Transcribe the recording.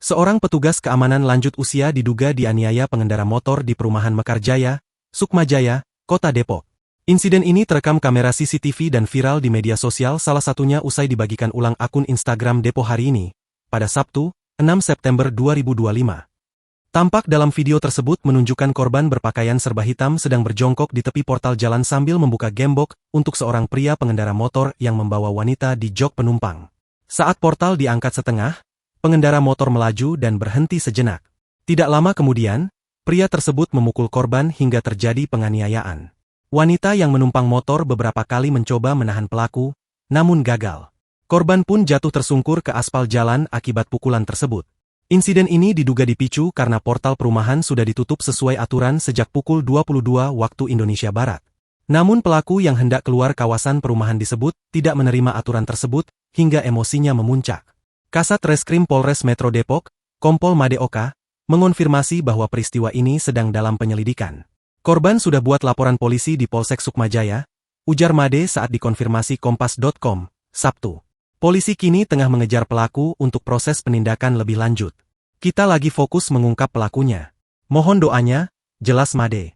Seorang petugas keamanan lanjut usia diduga dianiaya pengendara motor di perumahan Mekarjaya, Sukmajaya, Kota Depok. Insiden ini terekam kamera CCTV dan viral di media sosial, salah satunya usai dibagikan ulang akun Instagram Depok hari ini, pada Sabtu, 6 September 2025. Tampak dalam video tersebut menunjukkan korban berpakaian serba hitam sedang berjongkok di tepi portal jalan sambil membuka gembok untuk seorang pria pengendara motor yang membawa wanita di jok penumpang. Saat portal diangkat setengah, pengendara motor melaju dan berhenti sejenak. Tidak lama kemudian, pria tersebut memukul korban hingga terjadi penganiayaan. Wanita yang menumpang motor beberapa kali mencoba menahan pelaku, namun gagal. Korban pun jatuh tersungkur ke aspal jalan akibat pukulan tersebut. Insiden ini diduga dipicu karena portal perumahan sudah ditutup sesuai aturan sejak pukul 22 waktu Indonesia Barat. Namun pelaku yang hendak keluar kawasan perumahan disebut tidak menerima aturan tersebut hingga emosinya memuncak. Kasat Reskrim Polres Metro Depok, Kompol Made Oka, mengonfirmasi bahwa peristiwa ini sedang dalam penyelidikan. Korban sudah buat laporan polisi di Polsek Sukmajaya, ujar Made saat dikonfirmasi Kompas.com, Sabtu. Polisi kini tengah mengejar pelaku untuk proses penindakan lebih lanjut. Kita lagi fokus mengungkap pelakunya. Mohon doanya, jelas Made.